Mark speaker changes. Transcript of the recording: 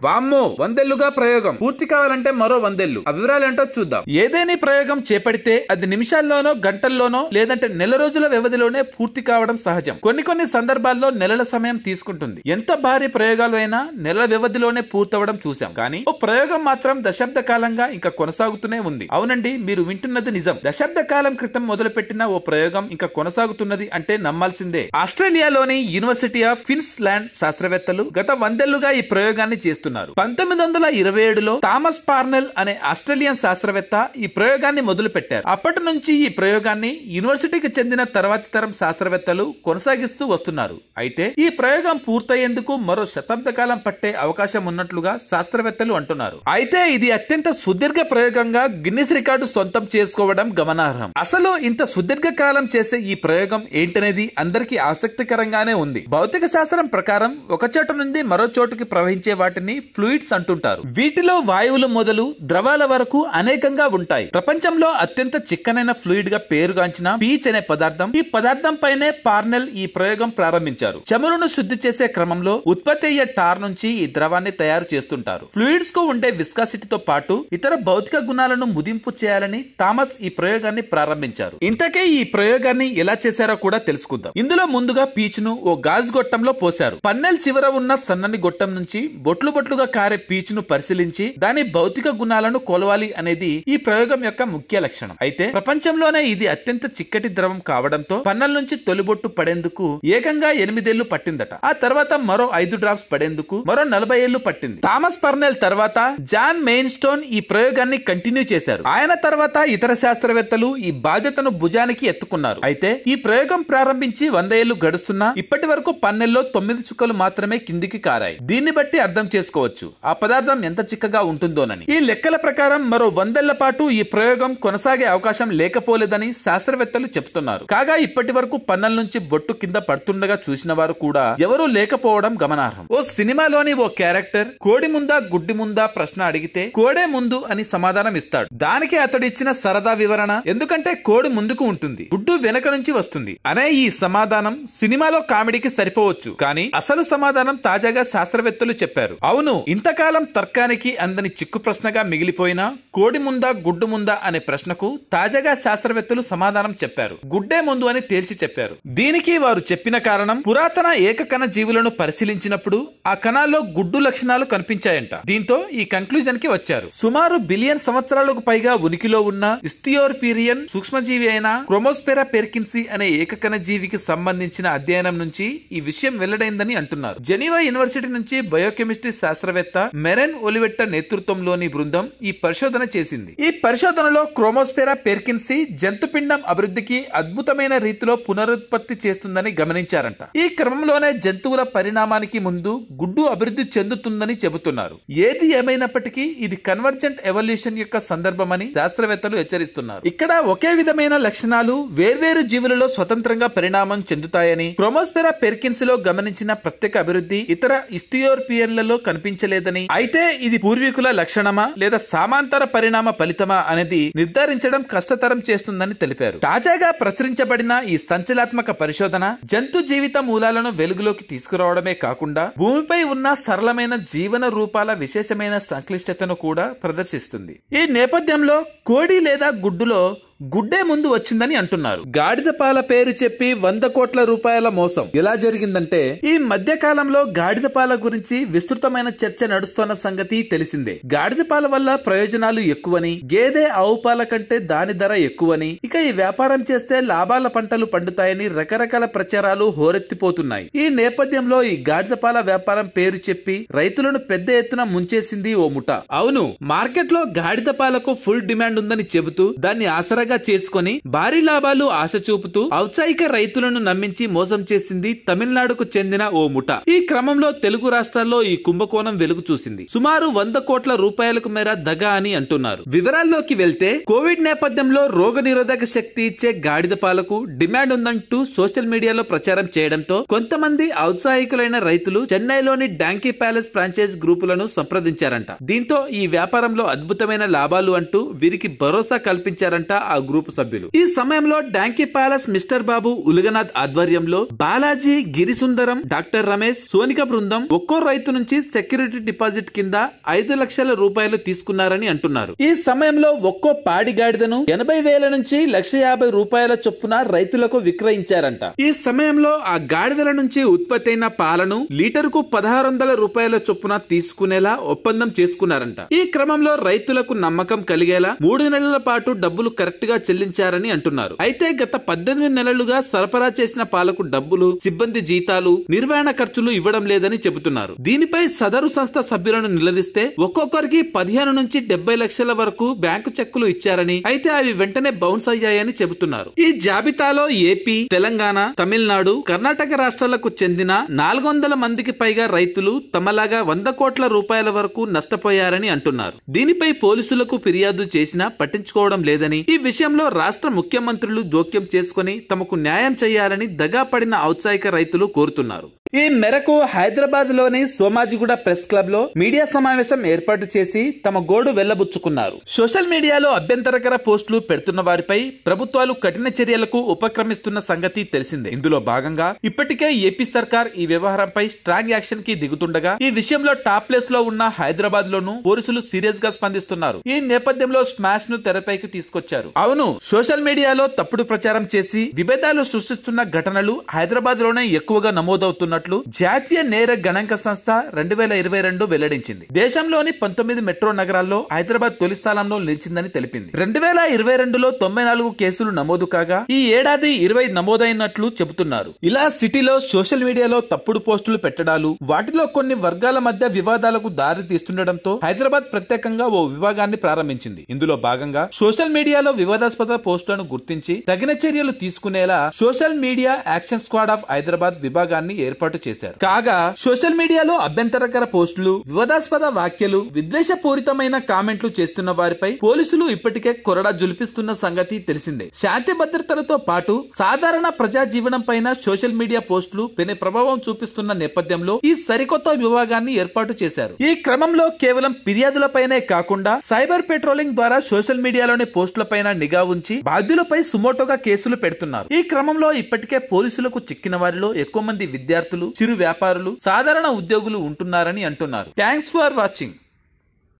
Speaker 1: వామ్మో, 100 ఏళ్లుగా ప్రయోగం పూర్తి కావాలంటే మరో 100 ఏళ్లు. ఆ వివరాలేంటో చూద్దాం. ఏదేని ప్రయోగం చేపడితే అది నిమిషాల్లోనో గంటల్లోనో లేదంటే నెల రోజుల వ్యవధిలోనే పూర్తి కావడం సహజం. కొన్ని సందర్భాల్లో నెలల సమయం తీసుకుంటుంది. ఎంత భారీ ప్రయోగాలు అయినా నెలల వ్యవధిలోనే పూర్తవడం చూసాం. కానీ ఓ ప్రయోగం మాత్రం దశాబ్ద కాలంగా ఇంకా కొనసాగుతూనే ఉంది. అవునండి, మీరు వింటున్నది నిజం. దశాబ్ద కాలం క్రితం మొదలుపెట్టిన ఓ ప్రయోగం ఇంకా కొనసాగుతున్నది అంటే నమ్మాల్సిందే. ఆస్ట్రేలియాలోని యూనివర్సిటీ ఆఫ్ క్వీన్స్లాండ్ శాస్త్రవేత్తలు గత 100 ఏళ్లుగా ఈ ప్రయోగాన్ని చేస్తున్నారు. 1927లో థామస్ పార్నెల్ అనే ఆస్ట్రేలియన్ శాస్త్రవేత్త ఈ ప్రయోగాన్ని మొదలు పెట్టారు. అప్పటి నుంచి ఈ ప్రయోగాన్ని యూనివర్సిటీకి చెందిన తర్వాతి తరం శాస్త్రవేత్తలు కొనసాగిస్తూ వస్తున్నారు. అయితే ఈ ప్రయోగం పూర్తయ్యేందుకు మరో శతాబ్ద కాలం పట్టే అవకాశం ఉన్నట్లుగా శాస్త్రవేత్తలు అంటున్నారు. అయితే ఇది అత్యంత సుదీర్ఘ ప్రయోగంగా గిన్నిస్ రికార్డు సొంతం చేసుకోవడం గమనార్హం. అసలు ఇంత సుదీర్ఘ కాలం చేసే ఈ ప్రయోగం ఏంటనేది అందరికీ ఆసక్తికరంగానే ఉంది. భౌతిక శాస్త్రం ప్రకారం ఒక చోట నుండి మరో చోటుకి ప్రవహించే వాటిని ఫ్లూయిడ్స్ అంటుంటారు. వీటిలో వాయువులు మొదలు ద్రవాల వరకు అనేకంగా ఉంటాయి. ప్రపంచంలో అత్యంత చిక్కనైన ఫ్లూయిడ్ గా పేరుగాంచిన పీచ్ అనే పదార్థం, ఈ పదార్థం పైనే పార్నెల్ ఈ ప్రయోగం ప్రారంభించారు. చమురును శుద్ధి చేసే క్రమంలో ఉత్పత్తి అయ్యే టార్ నుంచి ఈ ద్రవాన్ని తయారు చేస్తుంటారు. ఫ్లూయిడ్స్ కు ఉండే విస్కాసిటీతో పాటు ఇతర భౌతిక గుణాలను ముదింపు చేయాలని థామస్ ఈ ప్రయోగాన్ని ప్రారంభించారు. ఇంతకే ఈ ప్రయోగాన్ని ఎలా చేశారో కూడా తెలుసుకుందాం. ఇందులో ముందుగా పీచ్ ను ఓ గాజు గొట్టంలో పోశారు. పన్నెల్ చివర ఉన్న సన్నని గొట్టం నుంచి బొట్లు బొట్లుగా కారే పీచ్ ను పరిశీలించి దాని భౌతిక గుణాలను కొలవాలి అనేది ఈ ప్రయోగం యొక్క ముఖ్య లక్షణం. అయితే ప్రపంచంలోనే ఇది అత్యంత చిక్కటి ద్రవం కావడంతో పన్నెల్ నుంచి తొలిబొట్టు పడేందుకు ఏకంగా 8 ఏళ్లు పట్టిందట. ఆ తర్వాత మరో 5 డ్రాప్స్ పడేందుకు మరో 40 ఏళ్లు పట్టింది. థామస్ పర్నెల్ తర్వాత జాన్ మెయిన్ స్టోన్ ఈ ప్రయోగాన్ని కంటిన్యూ చేశారు. ఆయన తర్వాత ఇతర శాస్త్రవేత్తలు ఈ బాధ్యతను భుజానికి ఎత్తుకున్నారు. అయితే ఈ ప్రయోగం ప్రారంభించి 100 ఏళ్లు గడుస్తున్నా ఇప్పటి వరకు పన్నెల్లో 9 చుక్కలు మాత్రమే కిందికి కారాయి. దీన్ని బట్టి అర్థం చేసుకోవచ్చు ఆ పదార్థం ఎంత చిక్కగా ఉంటుందోనని. ఈ లెక్కల ప్రకారం మరో 100 ఏళ్ల పాటు ఈ ప్రయోగం కొనసాగే అవకాశం లేకపోలేదని శాస్త్రవేత్తలు చెబుతున్నారు. కాగా ఇప్పటి వరకు పన్నెల నుంచి బొట్టు కింద పడుతుండగా చూసిన వారు కూడా ఎవరూ లేకపోవడం గమనార్హం. ఓ సినిమాలోని ఓ క్యారెక్టర్ కోడి ముందా గుడ్డి ముందా ప్రశ్న అడిగితే కోడే ముందు అని సమాధానం ఇస్తాడు. దానికి అతడు ఇచ్చిన సరదా వివరణ, ఎందుకంటే కోడి ముందుకు ఉంటుంది, గుడ్డు వెనక నుంచి వస్తుంది అనే ఈ సమాధానం సినిమాలో కామెడీకి సరిపోవచ్చు. కానీ అసలు సమాధానం తాజాగా శాస్త్రవేత్తలు చెప్పారు. అవును, ఇంతకాలం తర్కానికి అందని చిక్కు ప్రశ్నగా మిగిలిపోయిన కోడి ముందా గుడ్డు ముందా అనే ప్రశ్నకు తాజాగా శాస్త్రవేత్తలు సమాధానం చెప్పారు. గుడ్డే ముందు అని తేల్చి చెప్పారు. దీనికి వారు చెప్పిన కారణం, పురాతన ఏకకణ జీవులను పరిశీలించినప్పుడు ఆ కణాల్లో గుడ్డు లక్షణాలు కనిపించాయంట. దీంతో ఈ కంక్లూజన్ కి వచ్చారు. సుమారు బిలియన్ సంవత్సరాలకు పైగా ఉనికిలో ఉన్న ఇస్టియోర్పీరియన్ సూక్ష్మజీవి అయిన క్రోమోస్పెరా పెర్కిన్సీ అనే ఏకకణ జీవికి సంబంధించిన అధ్యయనం నుంచి ఈ విషయం వెల్లడైందని అంటున్నారు. జెనీవా యూనివర్సిటీ నుంచి బయోకెమిస్ట్రీ శాస్త్రవేత్త మెరెన్ ఒలివెట్ట నేతృత్వంలోని బృందం ఈ పరిశోధన చేసింది. ఈ పరిశోధనలో క్రోమోస్పెరా పెర్కిన్సీ జంతుపిండం అభివృద్ధికి అద్భుతమైన రీతిలో పునరుత్పత్తి చేస్తుందని గమనించారంట. ఈ క్రమంలోనే జంతువుల పరిణామానికి ముందు గుడ్డు అభివృద్ధి చెందుతుందని చెబుతున్నారు. ఏది ఏమైనప్పటికీ ఇది కన్వర్జెంట్ ఎవల్యూషన్ యొక్క సందర్భమని శాస్త్రవేత్తలు హెచ్చరిస్తున్నారు. ఇక్కడ ఒకే విధమైన లక్షణాలు వేర్వేరు జీవులలో స్వతంత్రంగా పరిణామం చెందుతాయని, క్రోమోస్పెరా పెర్కిన్స్ లో గమనించిన ప్రత్యేక అభివృద్ధి ఇతర ఇస్టియోర్పియన్లలో కనిపించలేదని, అయితే ఇది పూర్వీకుల లక్షణమా లేదా సమాంతర పరిణామ ఫలితమా అనేది నిర్ధారించడం కష్టతరం చేస్తుందని తెలిపారు. తాజాగా ప్రచురించబడిన ఈ సంచలనాత్మక పరిశోధన జంతు జీవిత మూలాలను వెలుగులోకి తీసుకురావడమే కాకుండా భూమిపై ఉన్న సరళమైన జీవన రూపాల విశేషమైన సంక్లిష్టతను కూడా ప్రదర్శిస్తుంది. ఈ నేపథ్యంలో కోడి లేదా గుడ్డులో గుడ్డే ముందు వచ్చిందని అంటున్నారు. గాడిద పాల పేరు చెప్పి 100 కోట్ల రూపాయల మోసం ఎలా జరిగిందంటే, ఈ మధ్య కాలంలో గాడిద పాల గురించి విస్తృతమైన చర్చ నడుస్తున్న సంగతి తెలిసిందే. గాడిద పాల వల్ల ప్రయోజనాలు ఎక్కువని, గేదె ఆవు పాల కంటే దాని ధర ఎక్కువని, ఇక ఈ వ్యాపారం చేస్తే లాభాల పంటలు పండుతాయని రకరకాల ప్రచారాలు హోరెత్తిపోతున్నాయి. ఈ నేపథ్యంలో ఈ గాడిద పాల వ్యాపారం పేరు చెప్పి రైతులను పెద్ద ఎత్తున ముంచేసింది ఓ ముఠ. అవును, మార్కెట్ లో గాడిద పాలకు ఫుల్ డిమాండ్ ఉందని చెబుతూ దాన్ని ఆసరా చేసుకుని భారీ లాభాలు ఆశ చూపుతూ ఔత్సాహిక రైతులను నమ్మించి మోసం చేసింది తమిళనాడుకు చెందిన ఓ ముఠ. ఈ క్రమంలో తెలుగు రాష్ట్రాల్లో ఈ కుంభకోణం వెలుగు చూసింది. సుమారు 100 కోట్ల రూపాయలకు మేర దగా అని అంటున్నారు. వివరాల్లోకి వెళ్తే, కోవిడ్ నేపథ్యంలో రోగ నిరోధక శక్తి ఇచ్చే గాడిద పాలకు డిమాండ్ ఉందంటూ సోషల్ మీడియాలో ప్రచారం చేయడంతో కొంతమంది ఔత్సాహికులైన రైతులు చెన్నైలోని డాంకీ ప్యాలెస్ ఫ్రాంచైజ్ గ్రూపులను సంప్రదించారంట. దీంతో ఈ వ్యాపారంలో అద్భుతమైన లాభాలు అంటూ వీరికి భరోసా కల్పించారంట ఆ గ్రూప్ సభ్యులు. ఈ సమయంలో డాంకీ ప్యాలెస్ మిస్టర్ బాబు ఉలుగనాథ్ ఆధ్వర్యంలో బాలాజీ, గిరిసుందరం, డాక్టర్ రమేష్, సోనిక బృందం ఒక్కో రైతు నుంచి సెక్యూరిటీ డిపాజిట్ కింద 5 లక్షల రూపాయలు తీసుకున్నారని అంటున్నారు. ఈ సమయంలో ఒక్కో పాడి గాడిదను 80,000 నుంచి 1,50,000 రూపాయల చొప్పున రైతులకు విక్రయించారంట. ఈ సమయంలో ఆ గాడిదల నుంచి ఉత్పత్తి అయిన పాలను లీటరుకు 1,600 రూపాయల చొప్పున తీసుకునేలా ఒప్పందం చేసుకున్నారంట. ఈ క్రమంలో రైతులకు నమ్మకం కలిగేలా 3 నెలల పాటు డబ్బులు కరెక్ట్ గా చెల్లించారని అంటున్నారు. అయితే గత 18 నెలలుగా సరఫరా చేసిన పాలకు డబ్బులు, సిబ్బంది జీతాలు, నిర్వహణ ఖర్చులు ఇవ్వడం లేదని చెబుతున్నారు. దీనిపై సదరు సంస్థ సభ్యులను నిలదీస్తే ఒక్కొక్కరికి 15 నుంచి 70 లక్షల వరకు బ్యాంకు చెక్కులు ఇచ్చారని, అయితే అవి వెంటనే బౌన్స్ అయ్యాయని చెబుతున్నారు. ఈ జాబితాలో ఏపీ, తెలంగాణ, తమిళనాడు, కర్ణాటక రాష్ట్రాలకు చెందిన 400 మందికి పైగా రైతులు తమలాగా 100 కోట్ల రూపాయల వరకు నష్టపోయారని అంటున్నారు. దీనిపై పోలీసులకు ఫిర్యాదు చేసినా పట్టించుకోవడం లేదని, ఈ విషయంలో రాష్ట్ర ముఖ్యమంత్రులు జోక్యం చేసుకుని తమకు న్యాయం చేయాలని దగా పడిన ఔత్సాహిక రైతులు కోరుతున్నారు. ఈ మేరకు హైదరాబాద్ లోని సోమాజిగూడ ప్రెస్ క్లబ్ లో మీడియా సమావేశం ఏర్పాటు చేసి తమ గోడు వెళ్లబుచ్చుకున్నారు. సోషల్ మీడియాలో అభ్యంతరకర పోస్టులు పెడుతున్న వారిపై ప్రభుత్వాలు కఠిన చర్యలకు ఉపక్రమిస్తున్న సంగతి తెలిసిందే. ఇందులో భాగంగా ఇప్పటికే ఏపీ సర్కార్ ఈ వ్యవహారంపై స్ట్రాంగ్ యాక్షన్ కి దిగుతుండగా, ఈ విషయంలో టాప్ ప్లేస్ లో ఉన్న హైదరాబాద్ లోను పోలీసులు సీరియస్ గా స్పందిస్తున్నారు. ఈ నేపథ్యంలో స్మాష్ ను తెరపైకి తీసుకొచ్చారు. అవును, సోషల్ మీడియాలో తప్పుడు ప్రచారం చేసి విభేదాలు సృష్టిస్తున్న ఘటనలు హైదరాబాద్ లోనే ఎక్కువగా నమోదవుతున్నట్లు జాతీయ నేర గణాంక సంస్థ 2022 వెల్లడించింది. దేశంలోని 19 మెట్రో నగరాల్లో హైదరాబాద్ తొలి స్థానంలో నిలిచిందని తెలిపింది. 2022లో 94 కేసులు నమోదు కాగా ఈ ఏడాది 20 నమోదైనట్లు చెబుతున్నారు. ఇలా సిటీలో సోషల్ మీడియాలో తప్పుడు పోస్టులు పెట్టడాలు, వాటిలో కొన్ని వర్గాల మధ్య వివాదాలకు దారి తీస్తుండటంతో హైదరాబాద్ ప్రత్యేకంగా ఓ విభాగాన్ని ప్రారంభించింది. ఇందులో భాగంగా సోషల్ మీడియాలో వివాదాస్పద పోస్టులను గుర్తించి తగిన చర్యలు తీసుకునేలా social media action squad of Hyderabad విభాగాన్ని ఏర్పాటు చేశారు. కాగా సోషల్ మీడియాలో అభ్యంతరకర పోస్టులు, వివాదాస్పద వ్యాఖ్యలు, విద్వేషపూరితమైన కామెంట్లు చేస్తున్న వారిపై పోలీసులు ఇప్పటికే కొరడా జులిపిస్తున్న సంగతి తెలిసిందే. శాంతి భద్రతలతో పాటు సాధారణ ప్రజా జీవనం పైన సోషల్ మీడియా పోస్టులు పెను ప్రభావం చూపిస్తున్న నేపథ్యంలో ఈ సరికొత్త విభాగాన్ని ఏర్పాటు చేశారు. ఈ క్రమంలో కేవలం ఫిర్యాదులపైనే కాకుండా సైబర్ పెట్రోలింగ్ ద్వారా సోషల్ మీడియాలోని పోస్టులపైన నిఘా ఉంచి బాధ్యులపై సుమోటోగా కేసులు పెడుతున్నారు. ఈ క్రమంలో ఇప్పటికే పోలీసులకు చిక్కిన వారిలో ఎక్కువ మంది విద్యార్థులు, చిరు వ్యాపారులు, సాధారణ ఉద్యోగులు ఉంటున్నారని అంటున్నారు. Thanks for watching.